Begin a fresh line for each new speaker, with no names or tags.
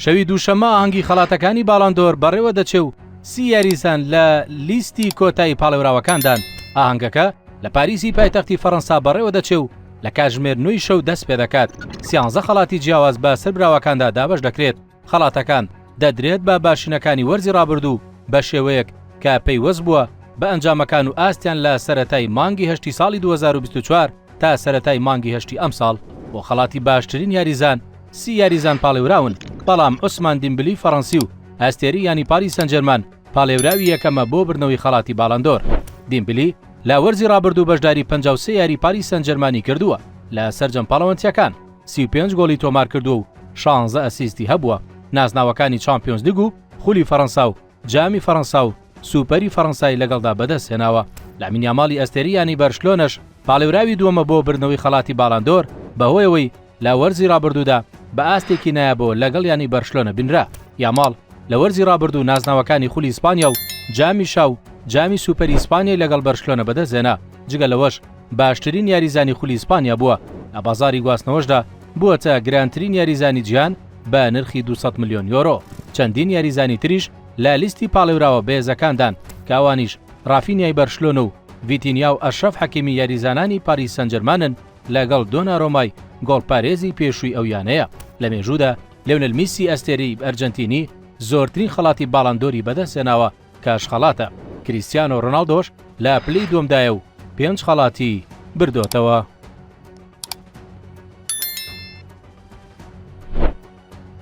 شەوی دووشەممە ئاهەنگی خەڵاتەکانی باڵندۆر بەڕێوە دەچێ و سی یاریزان لە لیستی کۆتایی پاڵێوراوەکاندان. ئاهەنگەکە لە پاریسی پایتەختی فەڕەنسا بەڕێوە دەچێ و لە کاتژمێر 9 شەو دەست پێ دەکات. 13 خەڵاتی جیاواز بە سەربراوەکاندا دابەش دەکرێت. خەڵاتەکان دەدرێت بە باشینەکانی وەرزی ڕابردوو بە شێوەیەک کە پەیوەست بووە بە ئەنجامەکان و ئاستیان لە سەرەتای مانگی هەشتی ساڵی 2024 تا سەرەتای مانگی هەشتی ئەم ساڵ. بۆ خەڵاتی باشترین یاریزان 30 یاریزان پاڵێوراون، بەڵام عوسمان دیمبلی فەڕەنسی و ئەستێری ینی پاریس سەن ژەرمان پاڵێوراوی یەکەمە بۆ بردنەوەی خەڵاتی باڵندۆر. دیمبلی لە وەرزی ڕابردوو بەشداری 53 یاری پاریس سەن ژەرمانی کردووە. لە سەرجەم پاڵەوەنتیەکان 35 گۆڵی تۆمار کردووە و 16 ئەسیستی هەبووە. نازناوەکانی چامپیۆنز لیگ و خولی فەڕەنسا و جامی فەڕەنسا و سوپەری فەڕەنسای لەگەڵدا بەدەست هێناوە. لامین یاماڵی ئەستێری ینی بەرشلۆنەش پاڵێوراوی دووەمە بۆ بردنەوەی خەڵاتی باڵندۆر بەهۆیەوەی لە وەرزی ڕابردوودا بە ئاستێکی نایابەوە لەگەڵ ینی بەرشلۆنە بنرا. یاماڵ لە وەرزی ڕابردوو نازناوەکانی خولی ئیسپانیا و جامی شاو جامی سوپەری ئیسپانیای لەگەڵ بەرشلۆنە بەدەستهێنا. جگە لەوەش باشترین یاریزانی خولی ئیسپانیا بووە. لە بازاری گواستنەوەشدا بووەتە گرانترین یاریزانی جیهان بە نرخی 200 میلیۆن یۆرۆ. چەندین یاریزانی تریش لە لیستی پاڵێوراوە بەهێزەکاندان کاوانیش ڕافینیای بەرشلۆنە و ڤیتینیا و ئەشرەف حەکیمی یاریزانانی پاریس سەن ژەرمانن لەگەڵ دۆناڕۆمای گۆڵپارێزی پێشووی ئەو یانەیە. لە مێژوودا لێونەل میسی ئەستێری ئەرجەنتینی زۆرترین خەڵاتی باڵندۆری بەدەستهێناوە کاش خەڵاتە. کریستیانۆ ڕۆناڵدۆش لە پلەی دووەمدایە و 5 خەڵاتی بردۆتەوە.